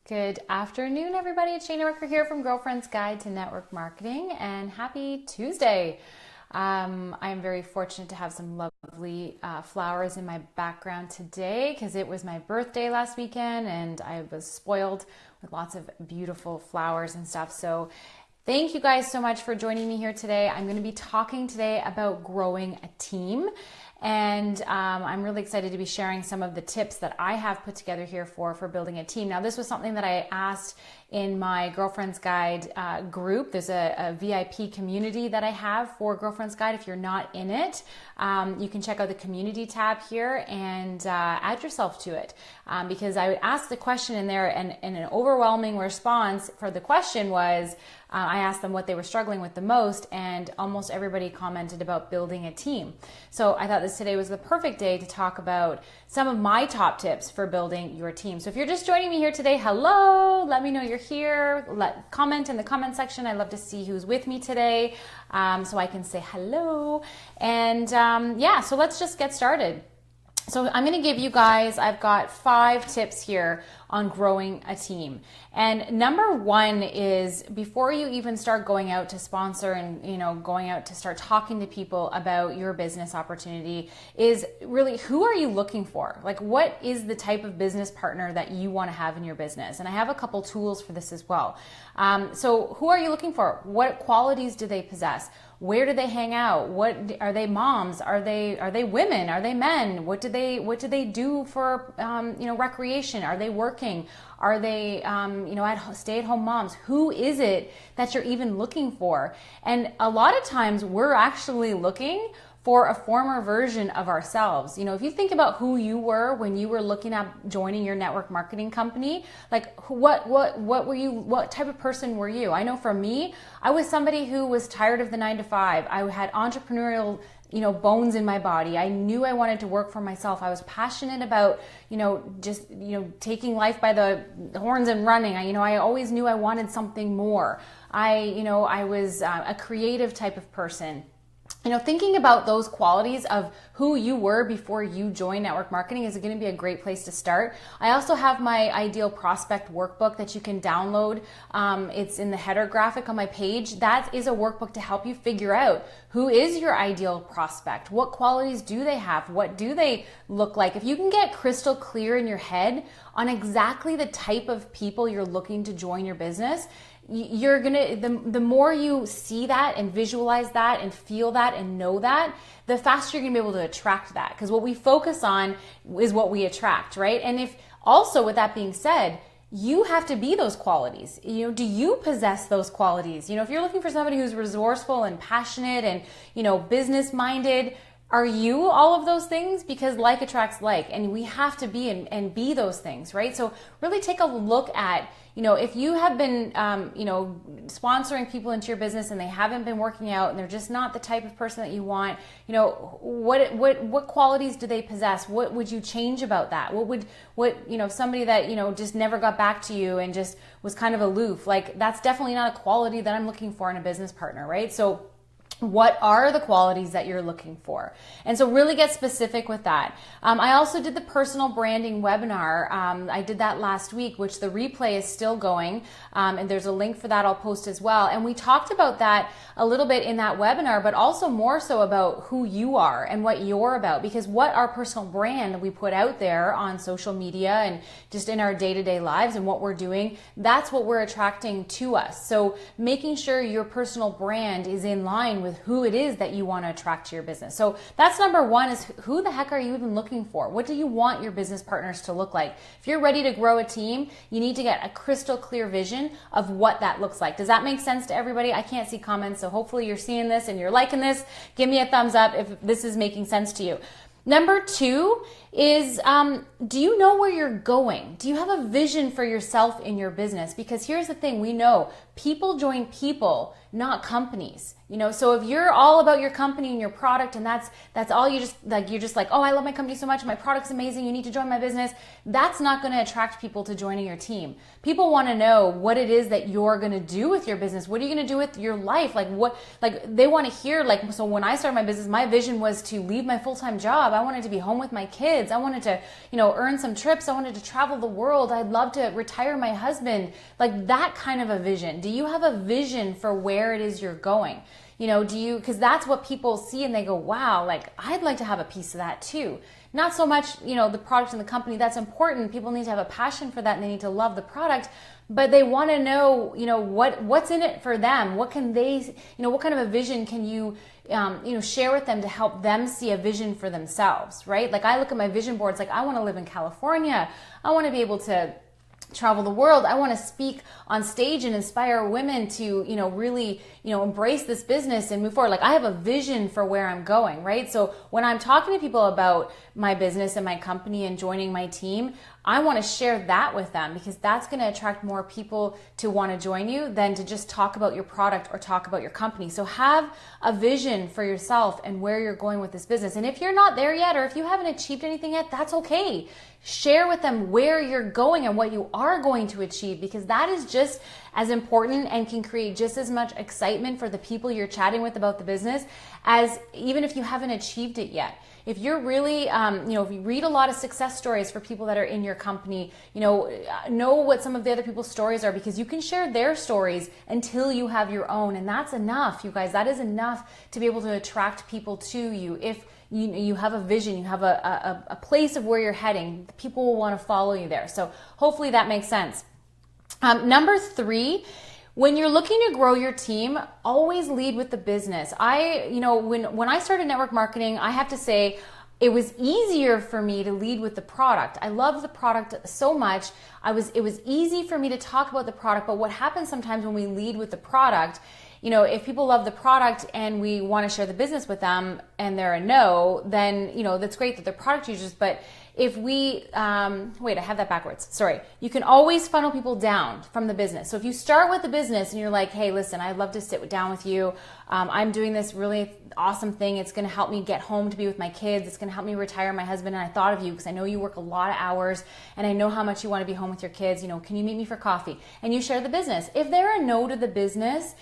Good afternoon, everybody. It's Shana Rucker here from Girlfriend's Guide to Network Marketing, and happy Tuesday. I am very fortunate to have some lovely flowers in my background today because it was my birthday last weekend and I was spoiled with lots of beautiful flowers and stuff. So thank you guys so much for joining me here today. I'm going to be talking today about growing a team. And I'm really excited to be sharing some of the tips that I have put together here for building a team. Now, this was something that I asked in my Girlfriend's Guide group. There's a VIP community that I have for Girlfriend's Guide. If you're not in it, you can check out the community tab here and add yourself to it. Because I asked the question in there, and an overwhelming response for the question was, I asked them what they were struggling with the most, and almost everybody commented about building a team. So I thought today was the perfect day to talk about some of my top tips for building your team. So if you're just joining me here today, hello, let me know you're here. Comment in the comment section. I love to see who's with me today, so I can say hello. And yeah, so let's just get started. So I'm going to give you guys, I've got 5 tips here on growing a team. And number 1 is, before you even start going out to sponsor and, going out to start talking to people about your business opportunity, is really, who are you looking for? Like, what is the type of business partner that you want to have in your business? And I have a couple tools for this as well. So who are you looking for? What qualities do they possess? Where do they hang out? What are they? Moms? Are they women? Are they men? What do they do for recreation? Are they working? Are they stay-at-home moms? Who is it that you're even looking for? And a lot of times we're actually looking for a former version of ourselves. If you think about who you were when you were looking at joining your network marketing company, like what were you, what type of person were you? I know for me, I was somebody who was tired of the 9-to-5. I had entrepreneurial bones in my body. I knew I wanted to work for myself. I was passionate about, taking life by the horns and running. I always knew I wanted something more. I was a creative type of person. Thinking about those qualities of who you were before you joined network marketing is going to be a great place to start. I also have my ideal prospect workbook that you can download. It's in the header graphic on my page. That is a workbook to help you figure out who is your ideal prospect. What qualities do they have? What do they look like? If you can get crystal clear in your head on exactly the type of people you're looking to join your business, you're gonna, the more you see that and visualize that and feel that and know that, the faster you're gonna be able to attract that. Because what we focus on is what we attract, right? And if also, with that being said, you have to be those qualities. Do you possess those qualities? If you're looking for somebody who's resourceful and passionate and, business minded, are you all of those things? Because like attracts like, and we have to be and be those things, right? So really take a look at, if you have been, sponsoring people into your business and they haven't been working out and they're just not the type of person that you want, what qualities do they possess? What would you change about that? Somebody that, just never got back to you and just was kind of aloof, like that's definitely not a quality that I'm looking for in a business partner, right? So what are the qualities that you're looking for? And so really get specific with that. I also did the personal branding webinar. I did that last week, which the replay is still going. And there's a link for that I'll post as well. And we talked about that a little bit in that webinar, but also more so about who you are and what you're about. Because what our personal brand we put out there on social media and just in our day-to-day lives and what we're doing, that's what we're attracting to us. So making sure your personal brand is in line with who it is that you want to attract to your business. So that's number 1, is who the heck are you even looking for? What do you want your business partners to look like? If you're ready to grow a team, you need to get a crystal clear vision of what that looks like. Does that make sense to everybody? I can't see comments, so hopefully you're seeing this and you're liking this. Give me a thumbs up if this is making sense to you. Number 2 is, do you know where you're going? Do you have a vision for yourself in your business? Because here's the thing, we know people join people, not companies. So if you're all about your company and your product and that's all you're just like, oh, I love my company so much, my product's amazing, you need to join my business, that's not going to attract people to joining your team. People want to know what it is that you're going to do with your business. What are you going to do with your life? They want to hear, so when I started my business, my vision was to leave my full-time job. I wanted to be home with my kids. I wanted to, earn some trips. I wanted to travel the world. I'd love to retire my husband. Like that kind of a vision. Do you have a vision for where it is you're going? Because that's what people see and they go, wow, I'd like to have a piece of that too. Not so much, the product and the company, that's important. People need to have a passion for that and they need to love the product, but they want to know, what's in it for them. What can they, what kind of a vision can you, share with them to help them see a vision for themselves, right? Like I look at my vision boards, I want to live in California. I want to be able to travel the world. I want to speak on stage and inspire women to, really, embrace this business and move forward. I have a vision for where I'm going, right? So when I'm talking to people about my business and my company and joining my team, I want to share that with them because that's going to attract more people to want to join you than to just talk about your product or talk about your company. So have a vision for yourself and where you're going with this business. And if you're not there yet, or if you haven't achieved anything yet, that's okay. Share with them where you're going and what you are going to achieve, because that is just as important and can create just as much excitement for the people you're chatting with about the business as even if you haven't achieved it yet. If you're really, if you read a lot of success stories for people that are in your company, know what some of the other people's stories are, because you can share their stories until you have your own. And that's enough, you guys. That is enough to be able to attract people to you. If you have a vision, you have a place of where you're heading, people will want to follow you there. So hopefully that makes sense. Number 3, when you're looking to grow your team, always lead with the business. When I started network marketing, I have to say it was easier for me to lead with the product. I love the product so much. It was easy for me to talk about the product, but what happens sometimes when we lead with the product, if people love the product and we want to share the business with them and they're a no, then, that's great that they're product users. But if we, wait, I have that backwards. Sorry. You can always funnel people down from the business. So if you start with the business and you're like, hey, listen, I'd love to sit down with you. I'm doing this really awesome thing. It's going to help me get home to be with my kids. It's going to help me retire my husband. And I thought of you because I know you work a lot of hours and I know how much you want to be home with your kids. Can you meet me for coffee? And you share the business. If they're a no to the business,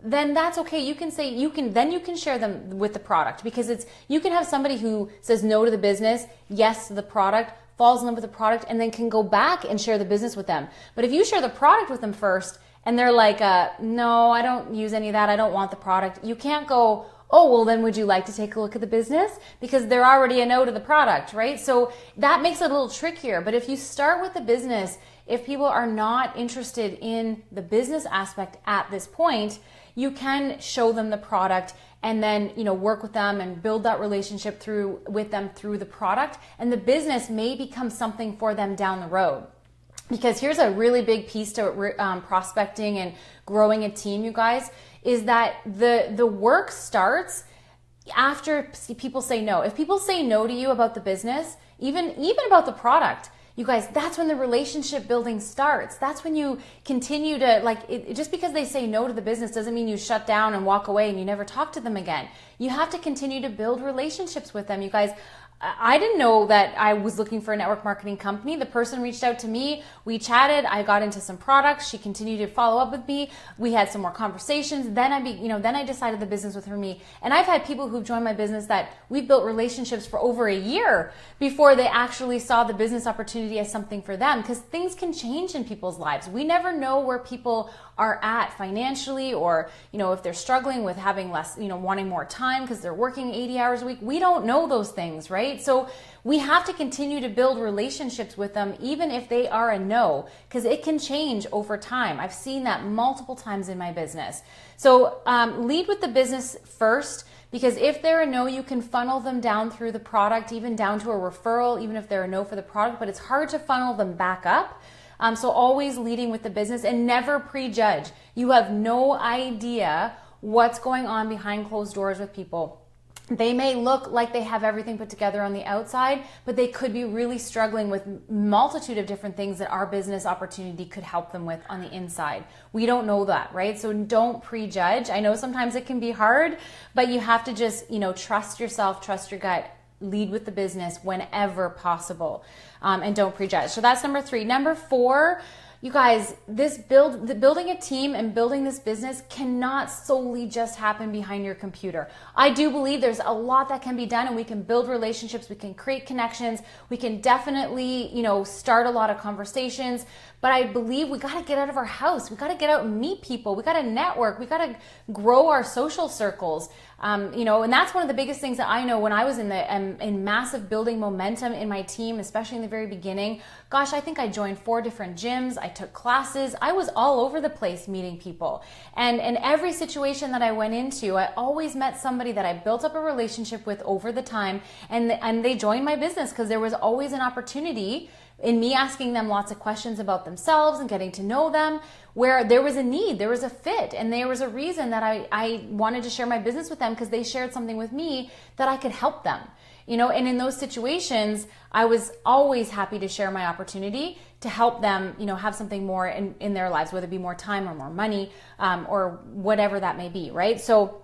then that's okay. You can say, you can share them with the product, because you can have somebody who says no to the business, yes to the product, falls in love with the product, and then can go back and share the business with them. But if you share the product with them first and they're like, no, I don't use any of that, I don't want the product, you can't go, oh, well then would you like to take a look at the business? Because they're already a no to the product, right? So that makes it a little trickier. But if you start with the business, if people are not interested in the business aspect at this point, you can show them the product and then, work with them and build that relationship with them through the product. And the business may become something for them down the road. Because here's a really big piece to prospecting and growing a team, you guys, is that the work starts after people say no. If people say no to you about the business, even about the product, you guys, that's when the relationship building starts. That's when you continue to, just because they say no to the business doesn't mean you shut down and walk away and you never talk to them again. You have to continue to build relationships with them. You guys, I didn't know that I was looking for a network marketing company. The person reached out to me. We chatted. I got into some products. She continued to follow up with me. We had some more conversations. Then I decided the business was for me. And I've had people who've joined my business that we've built relationships for over a year before they actually saw the business opportunity as something for them, because things can change in people's lives. We never know where people are at financially, or, if they're struggling with having less, wanting more time because they're working 80 hours a week. We don't know those things, right? So we have to continue to build relationships with them, even if they are a no, because it can change over time. I've seen that multiple times in my business. So lead with the business first, because if they're a no, you can funnel them down through the product, even down to a referral, even if they're a no for the product, but it's hard to funnel them back up. So always leading with the business, and never prejudge. You have no idea what's going on behind closed doors with people. They may look like they have everything put together on the outside, but they could be really struggling with multitude of different things that our business opportunity could help them with on the inside. We don't know that, right? So don't prejudge. I know sometimes it can be hard, but you have to just, trust yourself, trust your gut, lead with the business whenever possible, and don't prejudge. So that's number 3. Number 4, you guys, building a team and building this business cannot solely just happen behind your computer. I do believe there's a lot that can be done, and we can build relationships, we can create connections, we can definitely, start a lot of conversations. But I believe we got to get out of our house. We got to get out and meet people. We got to network. We got to grow our social circles. And that's one of the biggest things that I know when I was in massive building momentum in my team, especially in the very beginning. Gosh, I think I joined 4 different gyms. I took classes. I was all over the place meeting people. And in every situation that I went into, I always met somebody that I built up a relationship with over the time, and they joined my business because there was always an opportunity in me asking them lots of questions about themselves and getting to know them, where there was a need, there was a fit, and there was a reason that I wanted to share my business with them, because they shared something with me that I could help them. And in those situations, I was always happy to share my opportunity to help them, have something more in their lives, whether it be more time or more money, or whatever that may be, right? So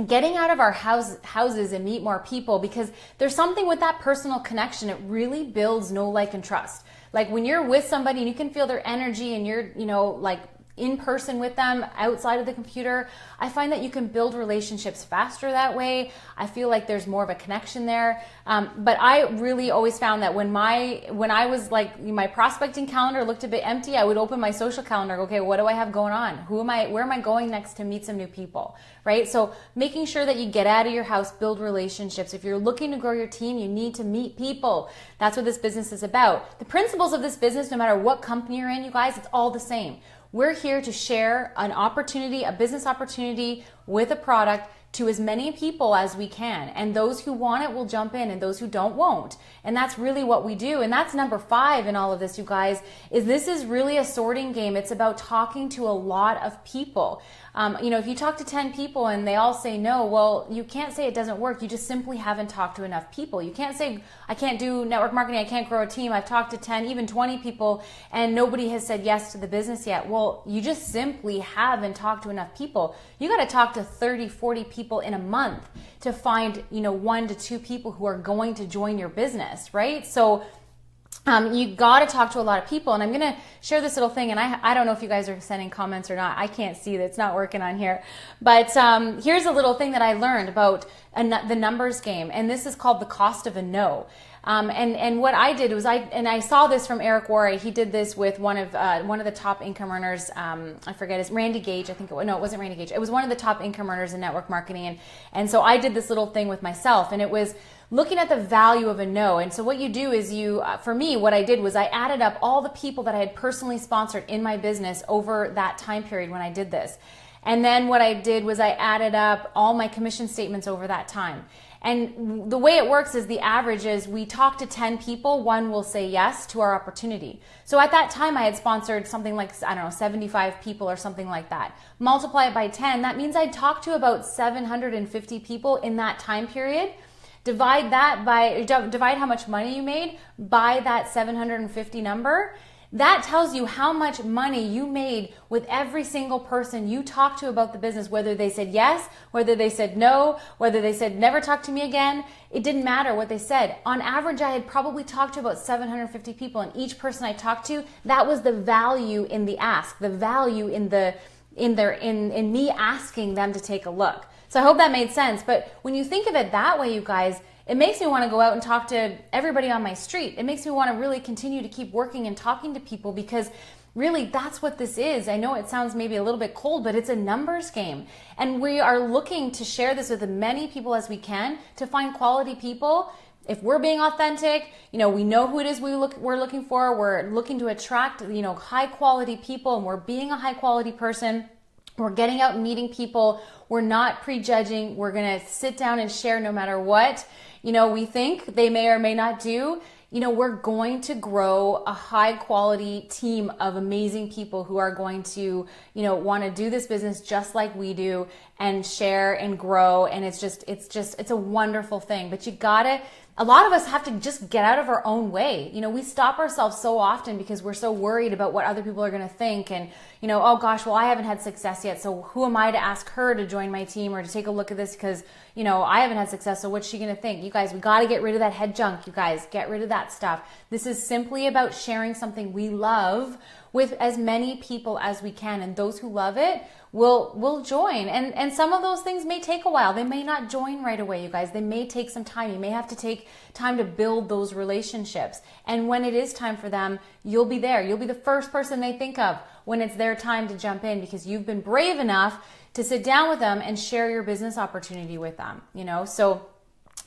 getting out of our houses and meet more people, because there's something with that personal connection. It really builds know, like, and trust. Like when you're with somebody and you can feel their energy and you're, like in person with them outside of the computer, I find that you can build relationships faster that way. I feel like there's more of a connection there. But I really always found that when I was like, my prospecting calendar looked a bit empty, I would open my social calendar. Okay, what do I have going on? Where am I going next to meet some new people, right? So making sure that you get out of your house, build relationships. If you're looking to grow your team, you need to meet people. That's what this business is about. The principles of this business, no matter what company you're in, you guys, it's all the same. We're here to share an opportunity, a business opportunity with a product to as many people as we can. And those who want it will jump in, and those who don't won't. And that's really what we do. And that's number 5 in all of this, you guys, is this is really a sorting game. It's about talking to a lot of people. If you talk to 10 people and they all say no, well, you can't say it doesn't work. You just simply haven't talked to enough people. You can't say, I can't do network marketing, I can't grow a team. I've talked to 10, even 20 people, and nobody has said yes to the business yet. Well, you just simply haven't talked to enough people. You got to talk to 30, 40 people in a month to find, 1 to 2 people who are going to join your business, right? So you got to talk to a lot of people. And I'm going to share this little thing. And I don't know if you guys are sending comments or not. I can't see that. It's not working on here. But here's a little thing that I learned about the numbers game. And this is called the cost of a no. And what I did was I saw this from Eric Worre. He did this with one of the top income earners. I forget his Randy Gage. It wasn't Randy Gage. It was one of the top income earners in network marketing. And so I did this little thing with myself, and it was looking at the value of a no. And so what you do is for me, what I did was I added up all the people that I had personally sponsored in my business over that time period when I did this. And then what I did was I added up all my commission statements over that time. And the way it works is the average is we talk to 10 people, 1 will say yes to our opportunity. So at that time I had sponsored something like, 75 people or something like that. Multiply it by 10, that means I'd talked to about 750 people in that time period. Divide how much money you made by that 750 number. That tells you how much money you made with every single person you talked to about the business, whether they said yes, whether they said no, whether they said never talk to me again. It didn't matter what they said. On average, I had probably talked to about 750 people, and each person I talked to, that was the value in the ask, the value in me asking them to take a look. So I hope that made sense. But when you think of it that way, you guys, it makes me want to go out and talk to everybody on my street. It makes me want to really continue to keep working and talking to people, because really that's what this is. I know it sounds maybe a little bit cold, but it's a numbers game. And we are looking to share this with as many people as we can to find quality people. If we're being authentic, we know who it is we're looking for. We're looking to attract, high quality people, and we're being a high quality person. We're getting out and meeting people. We're not prejudging. We're going to sit down and share no matter what, we think they may or may not do. we're going to grow a high quality team of amazing people who are going to, want to do this business just like we do and share and grow. And it's a wonderful thing. But a lot of us have to just get out of our own way. We stop ourselves so often because we're so worried about what other people are going to think. And, oh gosh, well, I haven't had success yet. So who am I to ask her to join my team or to take a look at this because, I haven't had success. So what's she going to think? You guys, we got to get rid of that head junk. You guys, get rid of that stuff. This is simply about sharing something we love with as many people as we can. And those who love it will join. And some of those things may take a while. They may not join right away, you guys. They may take some time. You may have to take time to build those relationships. And when it is time for them, you'll be there. You'll be the first person they think of when it's their time to jump in because you've been brave enough to sit down with them and share your business opportunity with them, So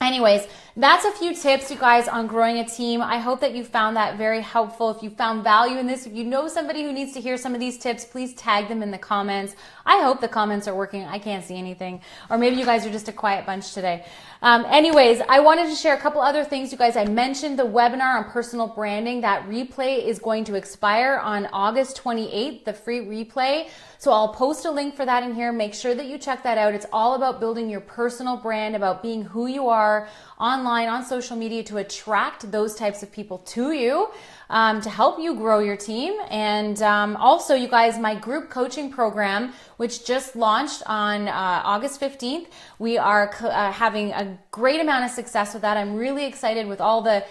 anyways, that's a few tips, you guys, on growing a team. I hope that you found that very helpful. If you found value in this, if you know somebody who needs to hear some of these tips, please tag them in the comments. I hope the comments are working. I can't see anything. Or maybe you guys are just a quiet bunch today. Anyways, I wanted to share a couple other things, you guys. I mentioned the webinar on personal branding. That replay is going to expire on August 28th, the free replay. So I'll post a link for that in here. Make sure that you check that out. It's all about building your personal brand, about being who you are online, on social media, to attract those types of people to you, to help you grow your team. And also, you guys, my group coaching program, which just launched on August 15th, we are having a great amount of success with that. I'm really excited with all the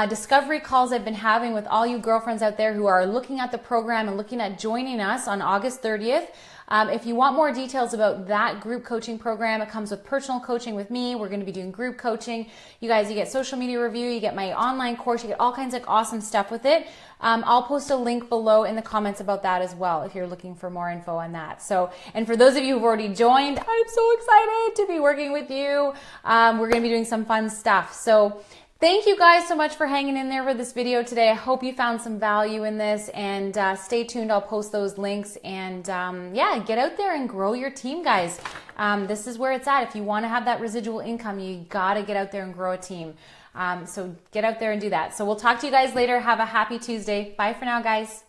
discovery calls I've been having with all you girlfriends out there who are looking at the program and looking at joining us on August 30th. If you want more details about that group coaching program, it comes with personal coaching with me. We're going to be doing group coaching. You guys, you get social media review, you get my online course, you get all kinds of awesome stuff with it. I'll post a link below in the comments about that as well if you're looking for more info on that. So, and for those of you who've already joined, I'm so excited to be working with you. We're going to be doing some fun stuff. So thank you guys so much for hanging in there for this video today. I hope you found some value in this, and stay tuned. I'll post those links, and yeah, get out there and grow your team, guys. This is where it's at. If you want to have that residual income, you got to get out there and grow a team. So get out there and do that. So we'll talk to you guys later. Have a happy Tuesday. Bye for now, guys.